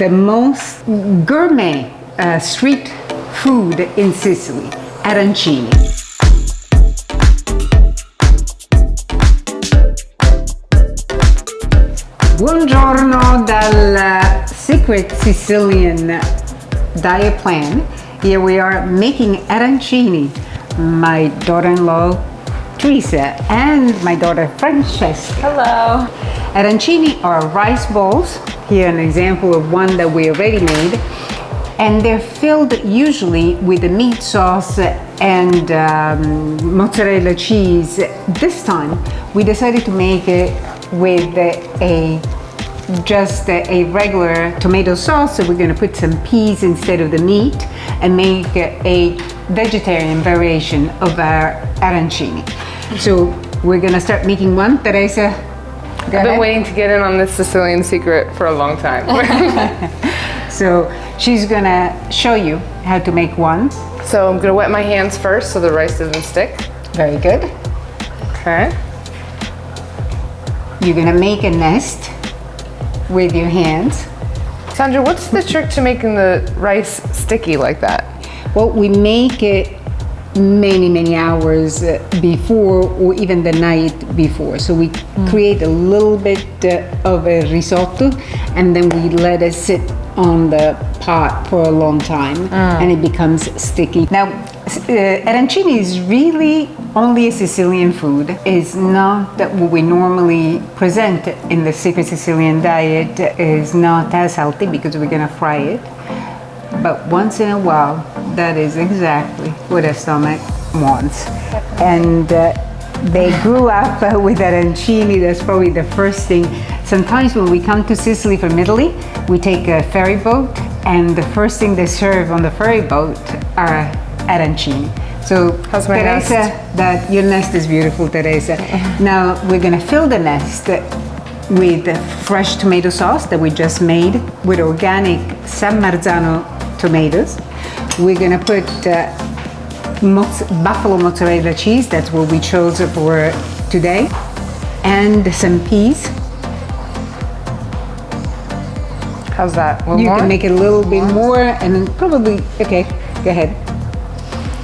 the most gourmet street food in Sicily, arancini. Buongiorno dal Secret Sicilian Diet Plan. Here we are making arancini. My daughter-in-law Teresa and my daughter Francesca. Hello. Arancini are rice balls. Here an example of one that we already made. And they're filled usually with a meat sauce and mozzarella cheese. This time we decided to make it with just a regular tomato sauce. So we're going to put some peas instead of the meat and make a vegetarian variation of our arancini. So we're going to start making one. Teresa, I've been waiting to get in on this Sicilian secret for a long time. So she's going to show you how to make one. So I'm going to wet my hands first so the rice doesn't stick. Very good. Okay. You're going to make a nest with your hands. Sandra, what's the trick to making the rice sticky like that? Well, we make it many hours before or even the night before. So we create a little bit of a risotto and then we let it sit on the pot for a long time and it becomes sticky. Now, arancini is really only a Sicilian food. It's not that what we normally present in the Secret Sicilian diet is not as healthy because we're gonna fry it. But once in a while, that is exactly what a stomach wants. And they grew up with arancini. That's probably the first thing. Sometimes when we come to Sicily from Italy, we take a ferry boat, and the first thing they serve on the ferry boat are arancini. So, how's my Teresa, nest? Your nest is beautiful, Teresa. Now we're gonna fill the nest with fresh tomato sauce that we just made with organic San Marzano tomatoes. We're gonna put buffalo mozzarella cheese, that's what we chose for today, and some peas. How's that? You can make it a little bit more and then probably, okay, go ahead.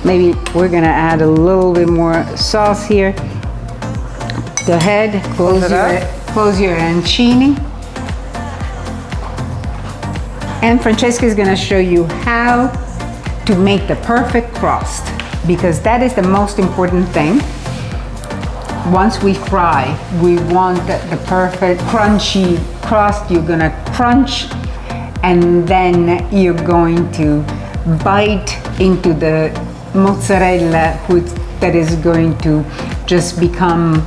Maybe we're gonna add a little bit more sauce here. Go ahead, close your arancini. And Francesca is gonna show you how to make the perfect crust, because that is the most important thing. Once we fry, we want the perfect crunchy crust. You're gonna crunch and then you're going to bite into the mozzarella that is going to just become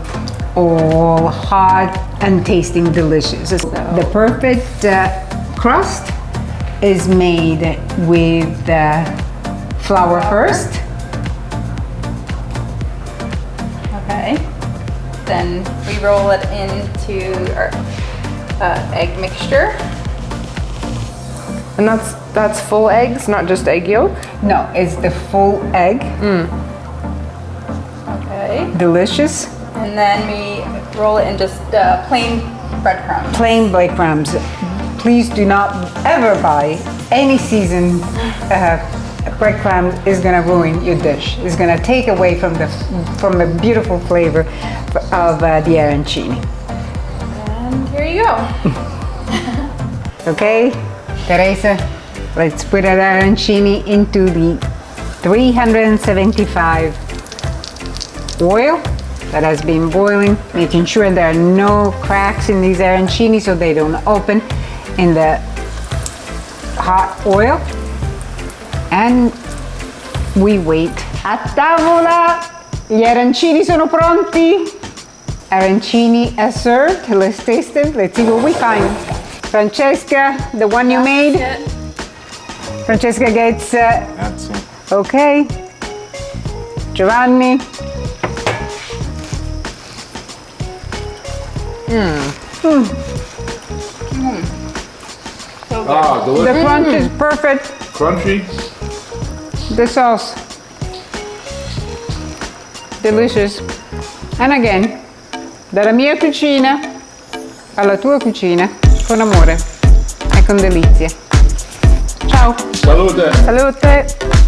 all hot and tasting delicious. The perfect crust is made with flour first. Okay. Then we roll it into our egg mixture. And that's full eggs, not just egg yolk? No, it's the full egg. Okay. Delicious. And then we roll it in just plain breadcrumbs. Plain breadcrumbs. Please do not ever buy any seasoned breadcrumbs. Is gonna ruin your dish. It's gonna take away from the beautiful flavor of the arancini. And here you go. Okay, Teresa, let's put our arancini into the 375 oil that has been boiling, making sure there are no cracks in these arancini so they don't open in the hot oil. And we wait. A tavola, gli arancini sono pronti. Arancini are served. Let's taste them. Let's see what we find. Francesca, the one you made. Francesca gets. Grazie. Okay. Giovanni. So good. Ah, The delicious. crunch is perfect. Crunchy. The sauce. Delicious. And again, dalla mia cucina alla tua cucina, con amore. Ecco sono delizie. Ciao. Salute! Salute.